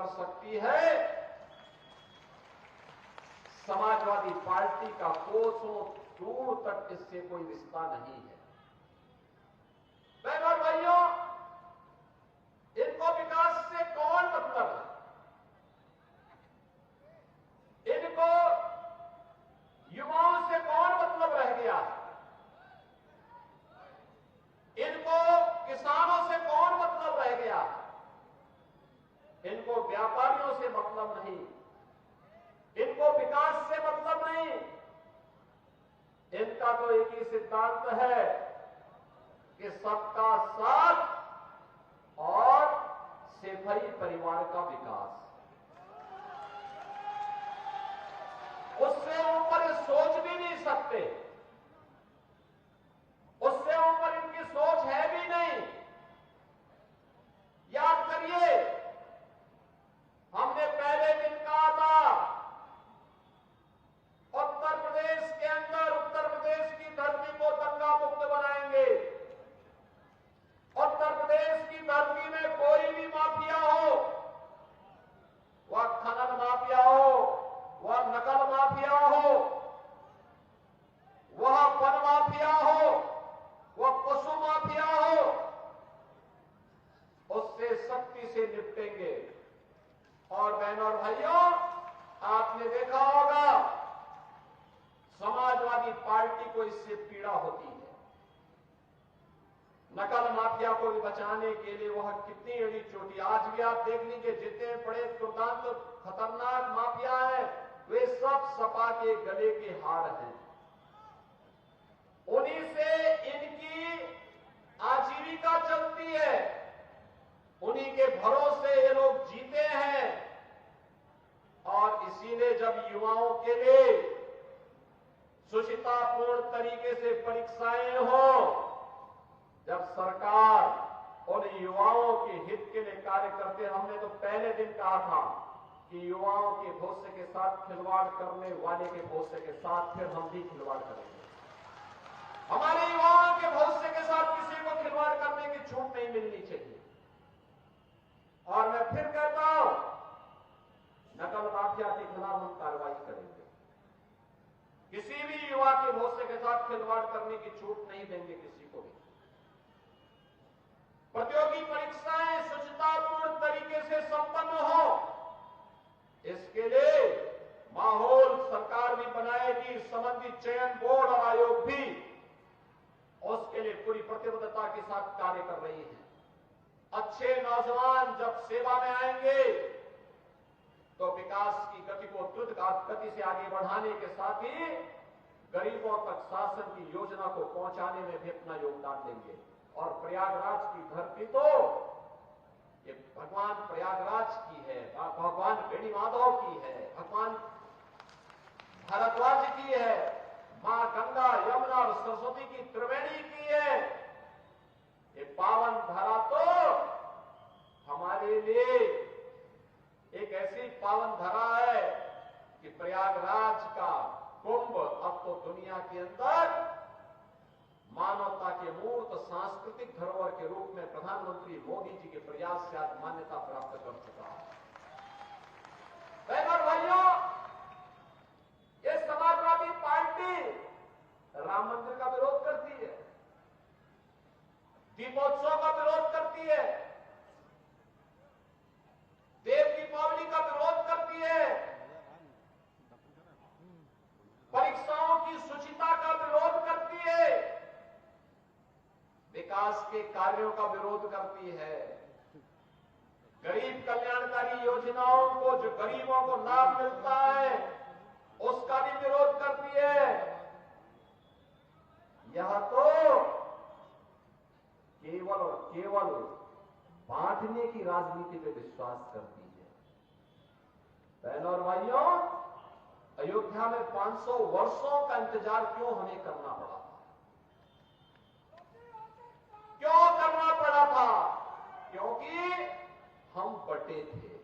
कर सकती है, समाजवादी पार्टी का कोसों दूर तक इससे कोई रिश्ता नहीं है। बहनों और भाइयों, इनको विकास से कौन मतलब है? इनको युवाओं से कौन मतलब रह गया है? इनको किसानों से कौन मतलब रह गया है? इनको व्यापारियों से मतलब नहीं, इनको विकास से मतलब नहीं। इनका तो एक ही सिद्धांत है कि सबका साथ और सेफई परिवार का विकास। उससे ऊपर ये सोच भी नहीं सकते, उससे ऊपर इनकी सोच है भी नहीं। याद करिए, हमने पहले दिन कहा था, उत्तर प्रदेश के अंदर, उत्तर प्रदेश की धरती को दंगा मुक्त बनाएंगे। उत्तर प्रदेश की धरती में कोई भी माफिया हो, वह खनन माफिया हो, वह नकल माफिया हो, वह वन माफिया हो, वह पशु माफिया हो, उससे सख्ती से निपटेंगे। और बहनों और भाइयों, आपने देखा होगा समाजवादी पार्टी को इससे पीड़ा होती है। नकल माफिया को भी बचाने के लिए वह कितनी एड़ी चोटी, आज भी आप देख लीजिए, जितने बड़े दुर्दांत खतरनाक माफिया हैं, वे सब सपा के गले के हार हैं। उन्हीं से इनकी आजीविका चलती है, उन्हीं के भरोसे ये लोग जीते हैं। और इसीलिए जब युवाओं के लिए सुचितापूर्ण तरीके से परीक्षाएं हो, जब सरकार उन युवाओं के हित के लिए कार्य करते, हमने तो पहले दिन कहा था कि युवाओं के भविष्य के साथ खिलवाड़ करने वाले के भविष्य के साथ फिर हम भी खिलवाड़ करेंगे। हमारे युवाओं के भविष्य के साथ किसी को खिलवाड़ करने की छूट नहीं मिलनी चाहिए। और मैं फिर कहता हूं, नकल माफिया के खिलाफ हम कार्रवाई करेंगे। किसी भी युवा के भविष्य के साथ खिलवाड़ करने की छूट नहीं देंगे किसी को भी। प्रतियोगी परीक्षाएं सुचितापूर्ण तरीके से संपन्न हो, इसके लिए माहौल सरकार भी बनाएगी, संबंधित चयन बोर्ड और आयोग भी उसके लिए पूरी प्रतिबद्धता के साथ कार्य कर रही है। अच्छे नौजवान जब सेवा में आएंगे तो विकास की गति को द्रुत गति से आगे बढ़ाने के साथ ही गरीबों तक शासन की योजना को पहुंचाने में भी अपना योगदान देंगे। और प्रयागराज की धरती तो ये भगवान प्रयागराज की है, भगवान बेणी माधव की है, भगवान भारद्वाज की है, मां गंगा, यमुना और सरस्वती की त्रिवेणी की है। ये पावन धरा तो हमारे लिए एक ऐसी पावन धरा है कि प्रयागराज का कुंभ अब तो दुनिया के अंदर मानवता के मूर्त सांस्कृतिक धरोहर के रूप में प्रधानमंत्री मोदी जी के प्रयास से आज मान्यता प्राप्त कर चुका है। बहनों और भाइयों, ये समाजवादी पार्टी राम मंदिर का विरोध करती है, दीपोत्सव का विरोध करती है, देव दीपावली का विरोध करती है, परीक्षाओं की शुचिता का विरोध करती है, विकास के कार्यों का विरोध करती है, गरीब कल्याणकारी योजनाओं को, जो गरीबों को लाभ मिलता है, उसका भी विरोध करती है। यह तो केवल और केवल बांटने की राजनीति पे विश्वास करती है। बहनों और भाइयों, अयोध्या में 500 वर्षों का इंतजार क्यों हमें करना पड़ा था? क्यों करना पड़ा था? क्योंकि हम बटे थे।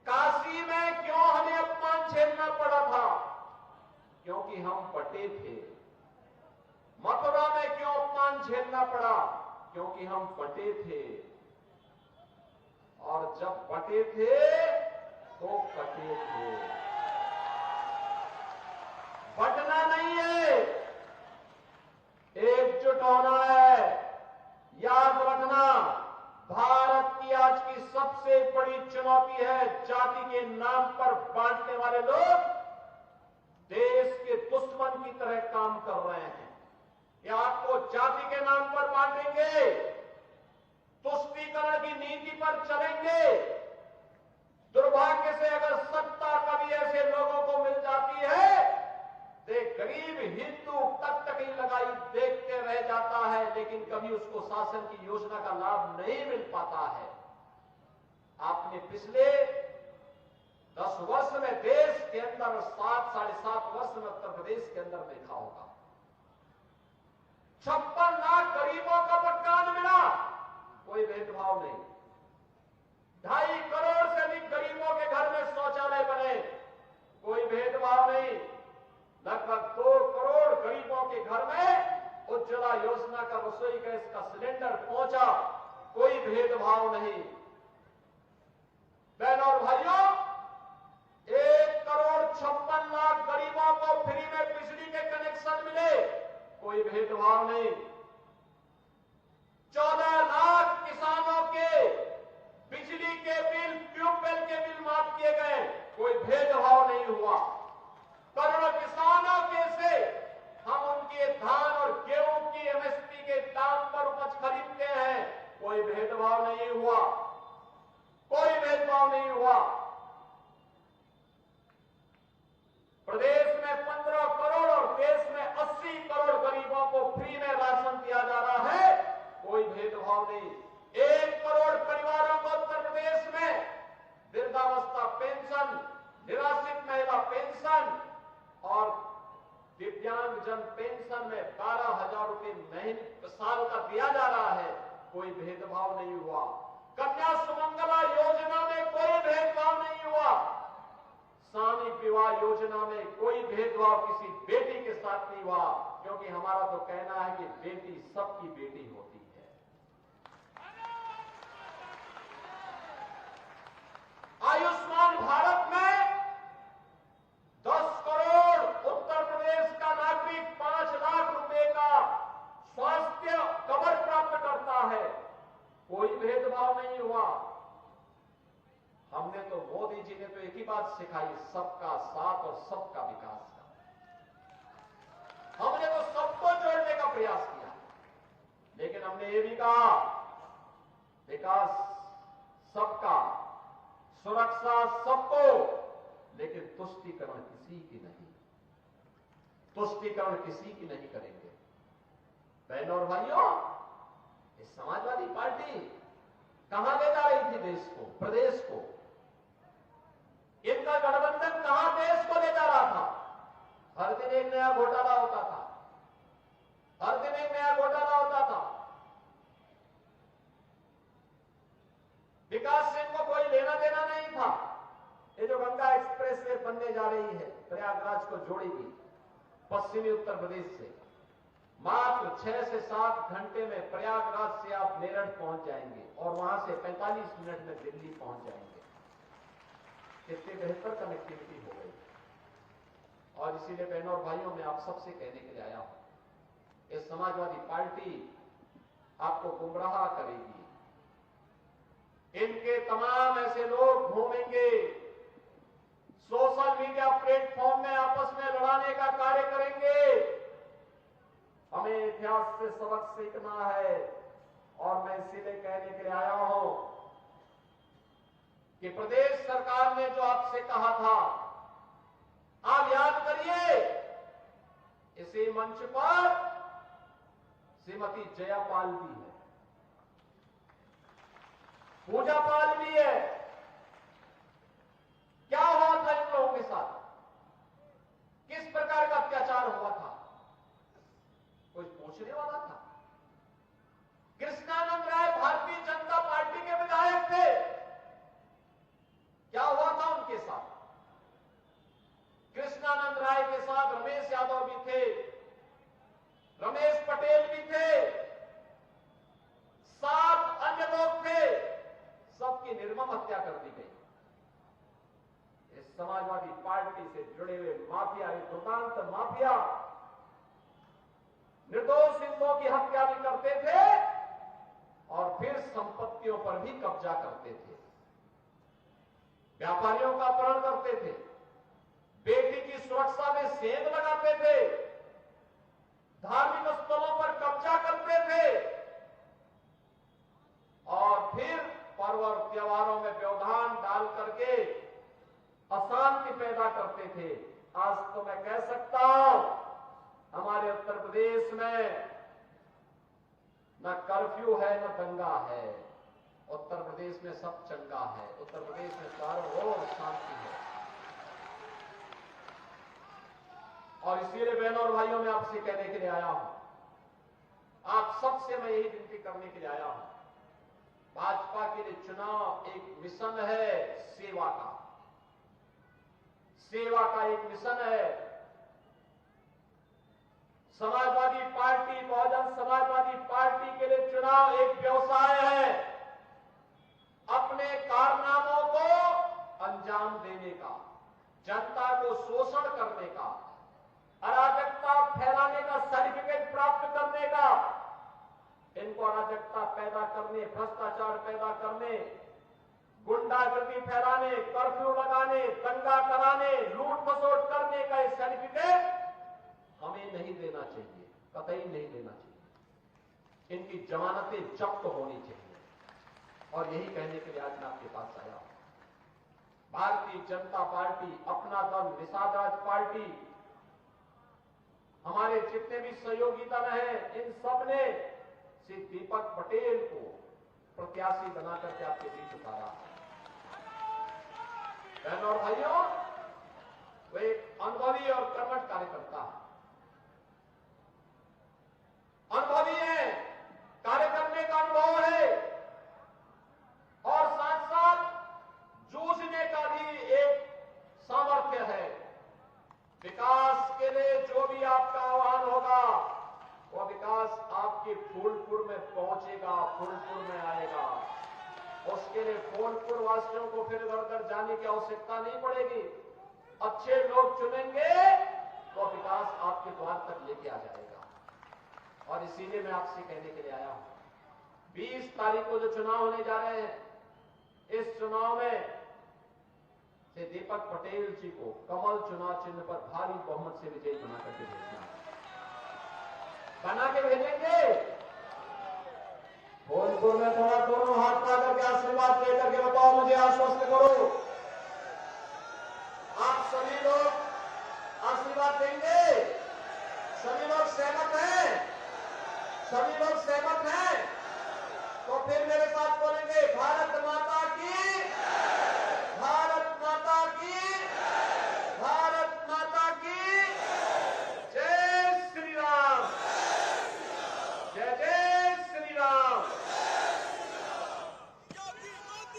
काशी में क्यों हमें अपमान झेलना पड़ा था? क्योंकि हम बटे थे। मथुरा में क्यों अपमान झेलना पड़ा? क्योंकि हम बटे थे। जब बटे थे तो कटे थे। बटना नहीं है, एकजुट होना है। याद रखना, भारत की आज की सबसे बड़ी चुनौती है जाति के नाम पर बांटने वाले लोग देश के दुश्मन की तरह काम कर रहे हैं। ये आपको जाति के नाम पर बांटेंगे, तुष्टीकरण की नीति पर चलेंगे। दुर्भाग्य से अगर सत्ता कभी ऐसे लोगों को मिल जाती है, देख गरीब हिंदू टकटकी लगाई देखते रह जाता है, लेकिन कभी उसको शासन की योजना का लाभ नहीं मिल पाता है। आपने पिछले 10 वर्ष में देश के अंदर 7 साढ़े 7 वर्ष में उत्तर प्रदेश के अंदर देखा होगा, 56 लाख गरीबों का मकान मिला, कोई भेदभाव नहीं। 2.5 करोड़ से अधिक गरीबों के घर में शौचालय बने, कोई भेदभाव नहीं। लगभग 2 करोड़ गरीबों के घर में उज्ज्वला योजना का रसोई गैस का सिलेंडर पहुंचा, कोई भेदभाव नहीं। बहनों और भाइयों, 1 करोड़ 56 लाख गरीबों को फ्री में बिजली के कनेक्शन मिले, कोई भेदभाव नहीं। 14 लाख किसानों के बिजली के बिल, ट्यूबवेल के बिल माफ किए गए, कोई भेदभाव नहीं हुआ। करोड़ों किसानों के से हम उनके धान और गेहूं की एमएसपी के दाम पर उपज खरीदते हैं, कोई भेदभाव नहीं हुआ, कोई भेदभाव नहीं हुआ। प्रदेश में 15 करोड़ और देश में 80 करोड़ गरीबों को फ्री में राशन दिया जा रहा है, कोई भेदभाव नहीं। 1 करोड़ परिवारों को उत्तर प्रदेश में वृद्धावस्था पेंशन, निराश्रित महिला पेंशन और दिव्यांगजन पेंशन में 12,000 रुपए महीने साल का दिया जा रहा है, कोई भेदभाव नहीं हुआ। कन्या सुमंगला योजना में कोई भेदभाव नहीं हुआ। सामूहिक विवाह योजना में कोई भेदभाव किसी बेटी के साथ नहीं हुआ, क्योंकि हमारा तो कहना है कि बेटी सबकी बेटी होती है। आयुष्मान भारत में 10 करोड़ उत्तर प्रदेश का नागरिक 5 लाख रुपए का स्वास्थ्य कवर प्राप्त करता है, कोई भेदभाव नहीं हुआ। हमने तो, मोदी जी ने तो एक ही बात सिखाई, सबका साथ और सबका विकास का। हमने तो सबको जोड़ने का प्रयास किया, लेकिन हमने ये भी कहा विकास सबका, सुरक्षा सबको, लेकिन तुष्टीकरण किसी की नहीं, तुष्टीकरण किसी की नहीं करेंगे। बहनों और भाइयों, ये समाजवादी पार्टी कहां ले जा रही थी देश को, प्रदेश को? इनका गठबंधन कहां देश को ले जा रहा था? हर दिन एक नया घोटाला होता था, हर दिन एक नया घोटाला होता था। विकास से इनको कोई लेना देना नहीं था। ये जो गंगा एक्सप्रेस वे बनने जा रही है, प्रयागराज को जोड़ेगी पश्चिमी उत्तर प्रदेश से, मात्र 6 से 7 घंटे में प्रयागराज से आप मेरठ पहुंच जाएंगे और वहां से 45 मिनट में दिल्ली पहुंच जाएंगे। कितनी बेहतर कनेक्टिविटी हो गई। और इसीलिए बहनों और भाइयों, मैं आप सबसे कहने के लिए आया हूं, ये समाजवादी पार्टी आपको गुमराह करेगी। इनके तमाम ऐसे लोग घूमेंगे, सोशल मीडिया प्लेटफॉर्म में आपस में लड़ाने का कार्य करेंगे। हमें इतिहास से सबक सीखना है, और मैं इसीलिए कहने के लिए आया हूं कि प्रदेश सरकार ने जो आपसे कहा था, आप याद करिए, इसी मंच पर श्रीमती जयापाल भी है, पूजा पाल भी है। क्या हुआ था इन लोगों के साथ? किस प्रकार का अत्याचार हुआ था? कोई पूछने वाला था? कृष्णानंद राय भारतीय जनता पार्टी के विधायक थे, क्या हुआ था उनके साथ? कृष्णानंद राय के साथ रमेश यादव भी थे, रमेश पटेल भी थे, 7 अन्य लोग थे, सबकी निर्मम हत्या कर दी गई। इस समाजवादी पार्टी से जुड़े हुए माफिया, दुर्दांत माफिया निर्दोष हिंदुओं की हत्या भी करते थे और फिर संपत्तियों पर भी कब्जा करते थे, व्यापारियों का अपहरण करते थे, बेटी की सुरक्षा में सेंध लगाते थे, धार्मिक स्थलों पर कब्जा करते थे और फिर पर्व और त्योहारों में व्यवधान डाल करके अशांति पैदा करते थे। आज तो मैं कह सकता हूं हमारे उत्तर प्रदेश में न कर्फ्यू है न दंगा है, उत्तर प्रदेश में सब चंगा है, उत्तर प्रदेश में चारों ओर शांति है। और इसीलिए बहनों और भाइयों में आपसे कहने के लिए आया हूं, आप सबसे मैं यही विनती करने के लिए आया हूं, भाजपा के लिए चुनाव एक मिशन है, सेवा का एक मिशन है। समाजवादी पार्टी, बहुजन समाजवादी पार्टी के लिए चुनाव एक व्यवसाय है, अपने कारनामों को अंजाम देने का, जनता को शोषण करने का, अराजकता फैलाने का सर्टिफिकेट प्राप्त करने का, इनको अराजकता पैदा करने, भ्रष्टाचार पैदा करने, गुंडागर्दी फैलाने, कर्फ्यू लगाने, दंगा कराने, लूट खसोट करने का ये सर्टिफिकेट हमें नहीं देना चाहिए, कतई नहीं देना चाहिए। इनकी जमानतें जब्त होनी चाहिए। और यही कहने के लिए आज मैं आपके पास आया हूं। भारतीय जनता पार्टी, अपना दल, निषाद राज पार्टी, हमारे जितने भी सहयोगी दल हैं, इन सब ने श्री दीपक पटेल को प्रत्याशी बनाकर के आपके बीच उतारा। बहनों और भाइयों, वो एक अनुभवी और कर्मठ कार्यकर्ता है, अनुभवी है, कार्य करने का अनुभव है और साथ साथ जूझने का भी एक सामर्थ्य है। विकास के लिए जो भी आपका आह्वान होगा, वो विकास आपके फूलपुर में पहुंचेगा, फूलपुर में आएगा। उसके लिए फूलपुर वासियों को फिर इधर उधर जाने की आवश्यकता नहीं पड़ेगी। अच्छे लोग चुनेंगे तो विकास आपके द्वार तक लेके आ जाएगा। और इसीलिए मैं आपसे कहने के लिए आया हूं, 20 तारीख को जो चुनाव होने जा रहे हैं, इस चुनाव में से दीपक पटेल जी को कमल चुनाव चिन्ह पर भारी बहुमत से विजयी बना करके भेजना है। बना के भेजेंगे। भोजपुर में थोड़ा दोनों हाथ पा करके आशीर्वाद लेकर के बताओ, मुझे आश्वस्त करो, आप सभी लोग आशीर्वाद देंगे? सभी लोग सहमत हैं? सभी लोग सहमत हैं? तो फिर मेरे साथ बोलेंगे, भारत